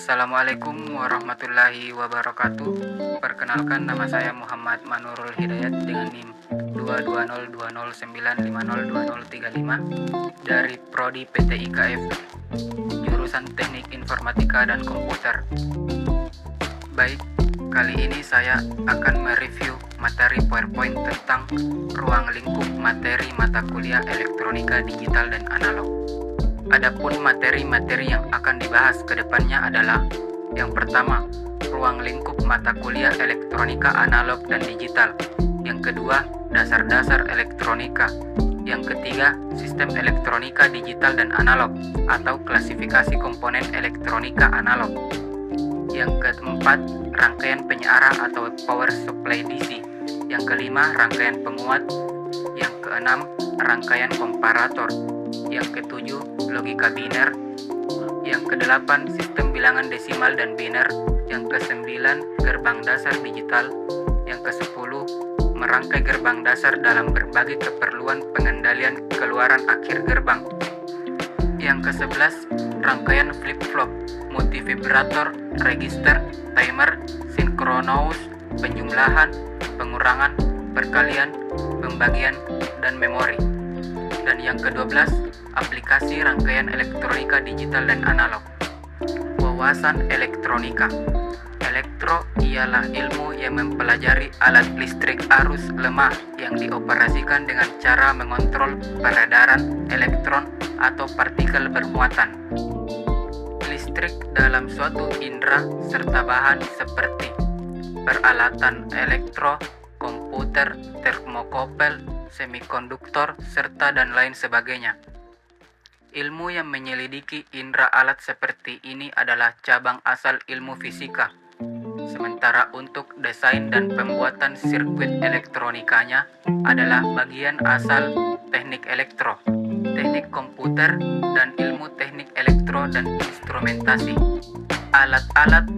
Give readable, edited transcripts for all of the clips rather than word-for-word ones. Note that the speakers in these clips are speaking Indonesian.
Assalamualaikum warahmatullahi wabarakatuh. Perkenalkan, nama saya Muhammad Manurul Hidayat dengan NIM 22020902035 dari Prodi PT IKF, jurusan Teknik Informatika dan Komputer. Baik, kali ini saya akan mereview materi PowerPoint tentang ruang lingkup materi mata kuliah elektronika digital dan analog. Adapun materi-materi yang akan dibahas ke depannya adalah: yang pertama, ruang lingkup mata kuliah elektronika analog dan digital; yang kedua, dasar-dasar elektronika; yang ketiga, sistem elektronika digital dan analog atau klasifikasi komponen elektronika analog; yang keempat, rangkaian penyiaran atau power supply DC; yang kelima, rangkaian penguat; yang keenam, rangkaian komparator; yang ketujuh, logika biner; yang kedelapan, sistem bilangan desimal dan biner; yang kesembilan, gerbang dasar digital; yang kesepuluh, merangkai gerbang dasar dalam berbagai keperluan pengendalian keluaran akhir gerbang; yang kesebelas, rangkaian flip-flop, multivibrator, register, timer, sinkronous, penjumlahan, pengurangan, perkalian, pembagian, dan memori; dan yang ke-12, aplikasi rangkaian elektronika digital dan analog. Wawasan elektronika. Elektro ialah ilmu yang mempelajari alat listrik arus lemah yang dioperasikan dengan cara mengontrol peredaran elektron atau partikel bermuatan listrik dalam suatu indera serta bahan seperti peralatan elektro, komputer, termokopel, semikonduktor, serta dan lain sebagainya. Ilmu yang menyelidiki indera alat seperti ini adalah cabang asal ilmu fisika. Sementara untuk desain dan pembuatan sirkuit elektronikanya adalah bagian asal teknik elektro, teknik komputer, dan ilmu teknik elektro dan instrumentasi. Alat-alat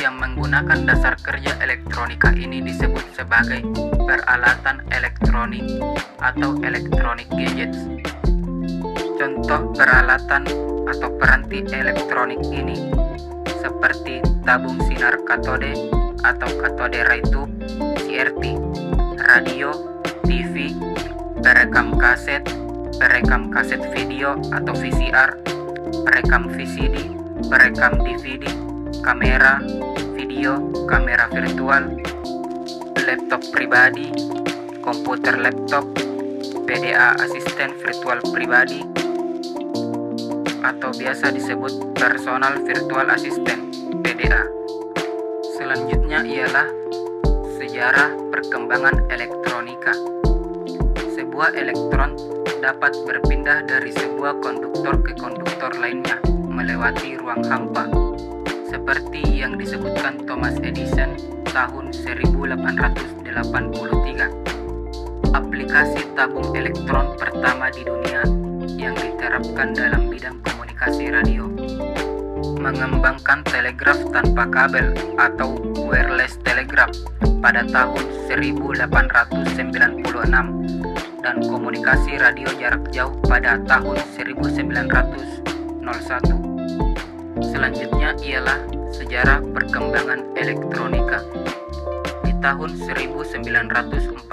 yang menggunakan dasar kerja elektronika ini disebut sebagai peralatan elektronik atau electronic gadgets. Contoh peralatan atau peranti elektronik ini seperti tabung sinar katode atau katode ray tube, CRT, radio, TV, perekam kaset video atau VCR, perekam VCD, perekam DVD, kamera video, kamera virtual, laptop pribadi, komputer laptop, PDA asisten virtual pribadi atau biasa disebut personal virtual assistant (PVA). Selanjutnya ialah sejarah perkembangan elektronika. Sebuah elektron dapat berpindah dari sebuah konduktor ke konduktor lainnya melewati ruang hampa, seperti yang disebutkan Thomas Edison tahun 1883. Aplikasi tabung elektron pertama di dunia yang diterapkan dalam bidang komunikasi radio. Mengembangkan telegraf tanpa kabel atau wireless telegraph pada tahun 1896 dan komunikasi radio jarak jauh pada tahun 1901. Selanjutnya ialah sejarah perkembangan elektronika. Di tahun 1947,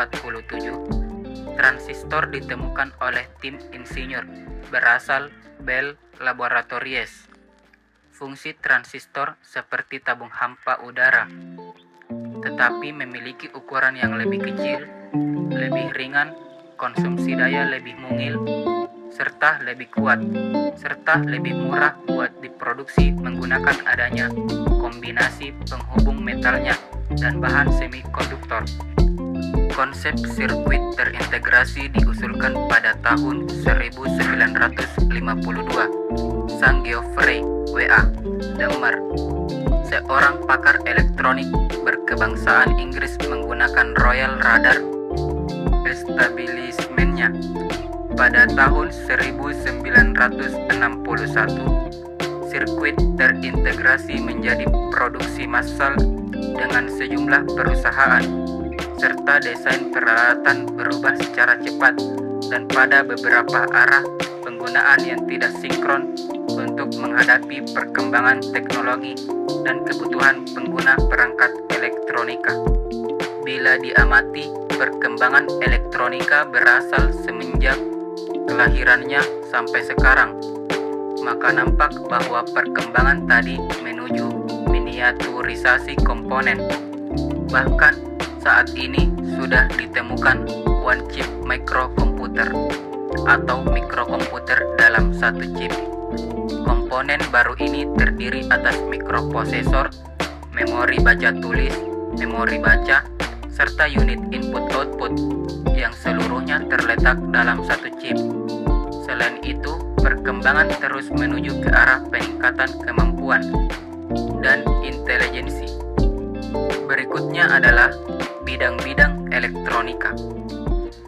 transistor ditemukan oleh tim insinyur berasal Bell Laboratories. Fungsi transistor seperti tabung hampa udara, tetapi memiliki ukuran yang lebih kecil, lebih ringan, konsumsi daya lebih mungil, serta lebih kuat, serta lebih murah buat diproduksi menggunakan adanya kombinasi penghubung metalnya dan bahan semikonduktor. Konsep sirkuit terintegrasi diusulkan pada tahun 1952. Sang Geoffrey W.A. Demmer, seorang pakar elektronik berkebangsaan Inggris, menggunakan Royal Radar Establishment-nya pada tahun 1961. Sirkuit terintegrasi menjadi produksi massal dengan sejumlah perusahaan, serta desain peralatan berubah secara cepat dan pada beberapa arah penggunaan yang tidak sinkron untuk menghadapi perkembangan teknologi dan kebutuhan pengguna perangkat elektronika. Bila diamati, perkembangan elektronika berasal semenjak kelahirannya sampai sekarang, maka nampak bahwa perkembangan tadi menuju miniaturisasi komponen. Bahkan saat ini sudah ditemukan one chip microcomputer atau mikrokomputer dalam satu chip. Komponen baru ini terdiri atas mikroprosesor, memori baca tulis, memori baca, serta unit input-output yang seluruhnya terletak dalam satu chip. Selain itu, perkembangan terus menuju ke arah peningkatan kemampuan dan intelijensi. Berikutnya adalah bidang-bidang elektronika.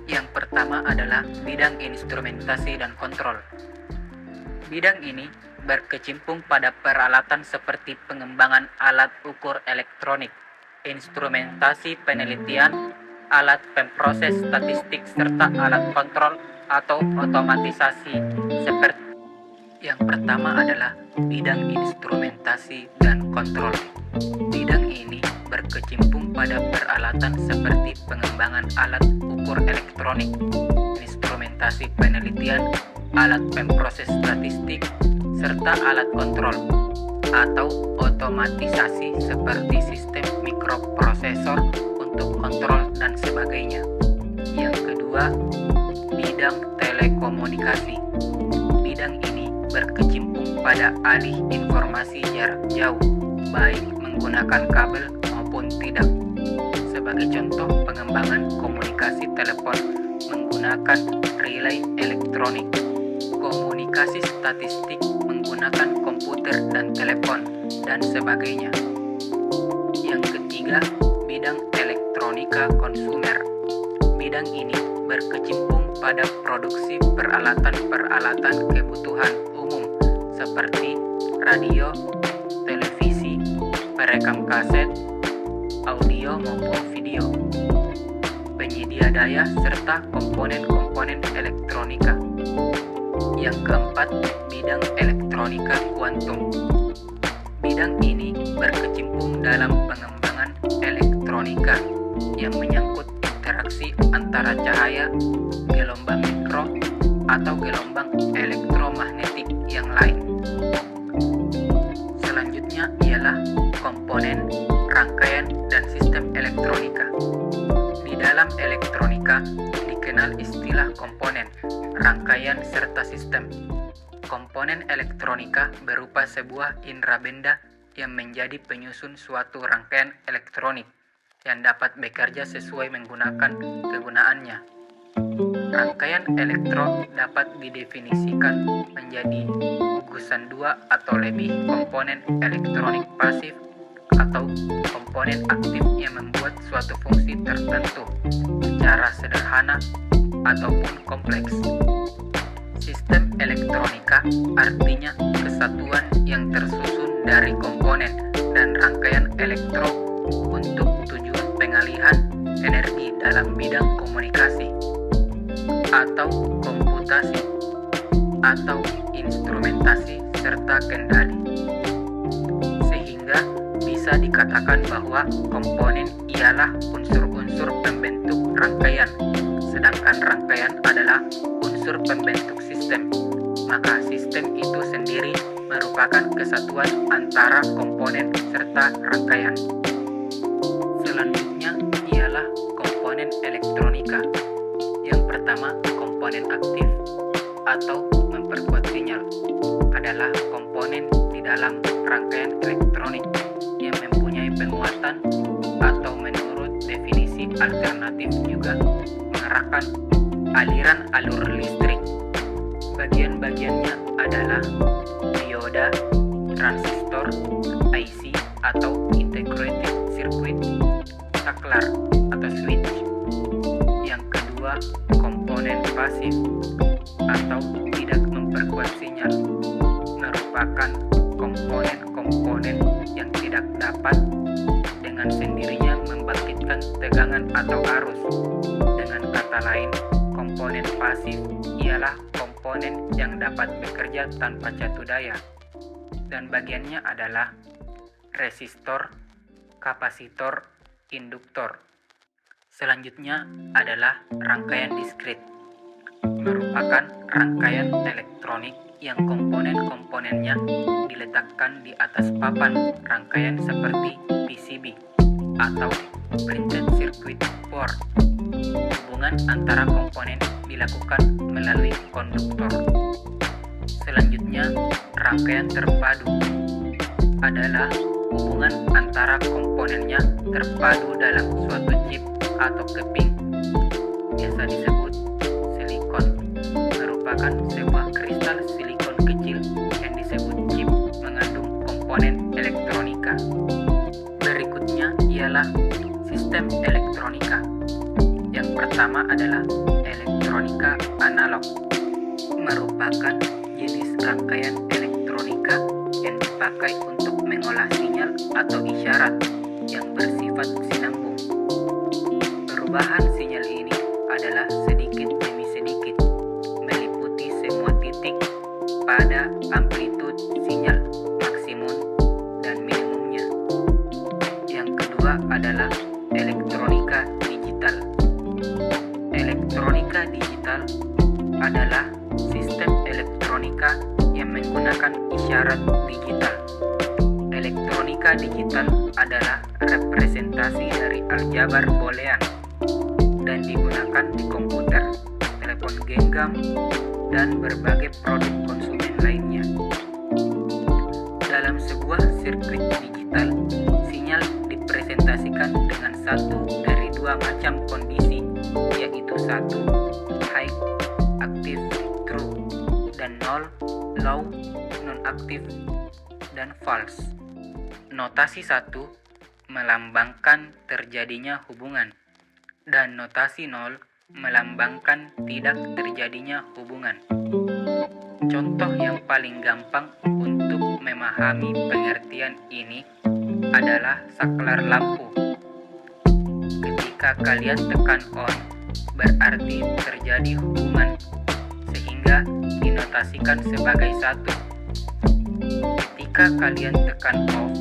Yang pertama adalah bidang instrumentasi dan kontrol. Bidang ini berkecimpung pada peralatan seperti pengembangan alat ukur elektronik, instrumentasi penelitian, alat pemproses statistik, serta alat kontrol atau otomatisasi. Seperti yang pertama adalah bidang instrumentasi dan kontrol. Bidang ini berkecimpung pada peralatan seperti pengembangan alat ukur elektronik, instrumentasi penelitian, alat pemproses statistik, serta alat kontrol atau otomatisasi seperti sistem mikroprosesor untuk kontrol dan sebagainya. Yang kedua, bidang telekomunikasi. Bidang ini berkecimpung pada alih informasi jarak jauh, baik menggunakan kabel maupun tidak. Sebagai contoh, pengembangan komunikasi telepon menggunakan relay elektronik, komunikasi statistik menggunakan komputer dan telepon, dan sebagainya. Yang ketiga, bidang elektronika konsumer. Bidang ini berkecimpung pada produksi peralatan-peralatan kebutuhan umum seperti radio, televisi, perekam kaset, audio maupun video, penyedia daya, serta komponen-komponen elektronika. Yang keempat, bidang elektronika kuantum. Bidang ini berkecimpung dalam pengembangan elektronika yang menyangkut interaksi antara cahaya, gelombang mikro, atau gelombang elektromagnetik yang lain. Selanjutnya ialah komponen, rangkaian, dan sistem elektronika. Di dalam elektronika dikenal istilah komponen, rangkaian, serta sistem. Komponen elektronika berupa sebuah indera benda yang menjadi penyusun suatu rangkaian elektronik yang dapat bekerja sesuai menggunakan kegunaannya. Rangkaian elektron dapat didefinisikan menjadi gugusan dua atau lebih komponen elektronik pasif atau komponen aktif yang membuat suatu fungsi tertentu secara sederhana ataupun kompleks. Sistem elektronika artinya kesatuan yang tersusun dari komponen dan rangkaian elektron untuk tujuan pengalihan energi dalam bidang komunikasi atau komputasi atau instrumentasi serta kendali. Sehingga bisa dikatakan bahwa komponen ialah unsur-unsur pembentuk rangkaian, sedangkan rangkaian adalah unsur pembentuk sistem. Maka sistem itu sendiri merupakan kesatuan antara komponen serta rangkaian. Selanjutnya ialah komponen elektronika. Yang pertama, komponen aktif atau memperkuat sinyal adalah komponen di dalam rangkaian elektronik yang mempunyai penguatan atau menurut definisi alternatif juga mengarahkan aliran alur listrik. Bagian-bagiannya adalah dioda, transistor, IC atau integrated circuit, saklar atau switch. Yang kedua, komponen pasif atau tidak memperkuat sinyal merupakan komponen-komponen yang tidak dapat dengan sendirinya membangkitkan tegangan atau arus. Dengan kata lain, komponen pasif ialah komponen komponen yang dapat bekerja tanpa catu daya. Dan bagiannya adalah resistor, kapasitor, induktor. Selanjutnya adalah rangkaian diskrit, merupakan rangkaian elektronik yang komponen-komponennya diletakkan di atas papan rangkaian seperti PCB atau printed circuit board. Hubungan antara komponen dilakukan melalui konduktor. Selanjutnya, rangkaian terpadu adalah hubungan antara komponennya terpadu dalam suatu chip atau keping, biasa disebut silikon, merupakan sebuah kristal silikon kecil yang disebut chip mengandung komponen elektronika. Berikutnya ialah sistem elektronika. Yang pertama adalah elektronika analog, merupakan jenis rangkaian elektronika yang dipakai untuk mengolah sinyal atau isyarat yang bersifat sinambung. Perubahan sinyal ini adalah sedikit demi sedikit, meliputi semua titik pada amplitude sinyal maksimum dan minimumnya. Yang kedua adalah elektronika digital. Elektronika digital adalah sistem elektronika yang menggunakan isyarat digital. Elektronika digital adalah representasi dari aljabar boolean dan digunakan di komputer, telepon genggam, dan berbagai produk konsumen lainnya. Dalam sebuah sirkuit digital, sinyal dipresentasikan dengan satu dari dua macam kondisi, yaitu satu, high, aktif, true, dan 0, low, non-aktif, dan false. Notasi 1 melambangkan terjadinya hubungan, dan notasi 0 melambangkan tidak terjadinya hubungan. Contoh yang paling gampang untuk memahami pengertian ini adalah saklar lampu. Ketika kalian tekan on, berarti terjadi hubungan, sehingga dinotasikan sebagai 1. Ketika kalian tekan off,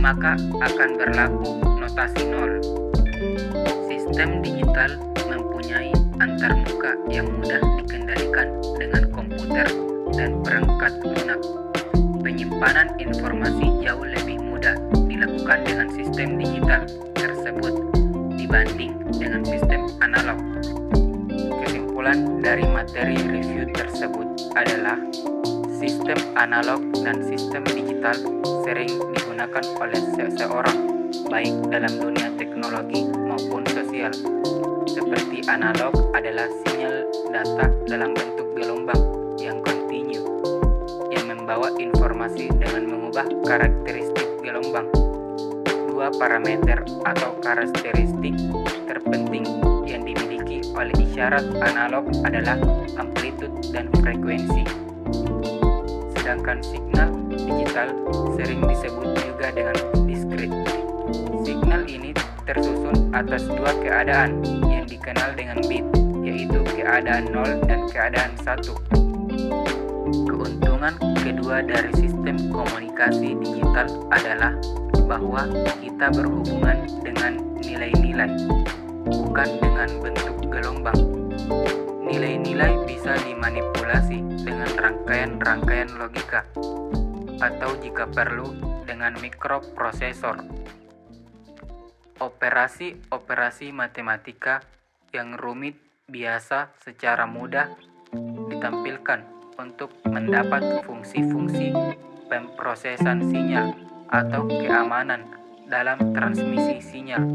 maka akan berlaku notasi 0. Sistem digital mempunyai antarmuka yang mudah dikendalikan dengan komputer dan perangkat lunak. Penyimpanan informasi jauh lebih mudah dilakukan dengan sistem digital tersebut dibanding dengan sistem analog. Kesimpulan dari materi review tersebut adalah sistem analog dan sistem digital sering digunakan oleh seseorang, baik dalam dunia teknologi maupun sosial. Seperti analog adalah sinyal data dalam bentuk gelombang yang kontinu, yang membawa informasi dengan mengubah karakteristik gelombang. Dua parameter atau karakteristik terpenting yang dimiliki oleh isyarat analog adalah amplitude dan frekuensi. Sedangkan signal digital sering disebut juga dengan diskrit. Signal ini tersusun atas dua keadaan yang dikenal dengan bit, yaitu keadaan 0 dan keadaan 1. Keuntungan kedua dari sistem komunikasi digital adalah bahwa kita berhubungan dengan nilai-nilai, bukan dengan bentuk gelombang. Nilai-nilai bisa dimanipulasi dengan rangkaian-rangkaian logika, atau jika perlu dengan mikroprosesor. Operasi-operasi matematika yang rumit biasa secara mudah ditampilkan untuk mendapat fungsi-fungsi pemrosesan sinyal atau keamanan dalam transmisi sinyal.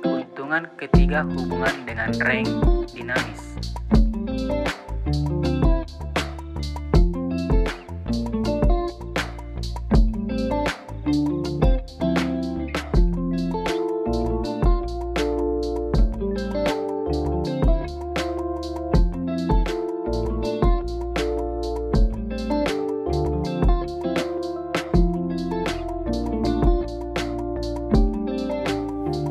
Keuntungan ketiga hubungan dengan range dinamis.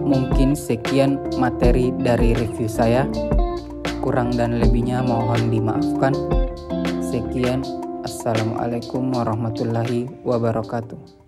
Mungkin sekian materi dari review saya. Kurang dan lebihnya mohon dimaafkan. Sekian, Assalamualaikum warahmatullahi wabarakatuh.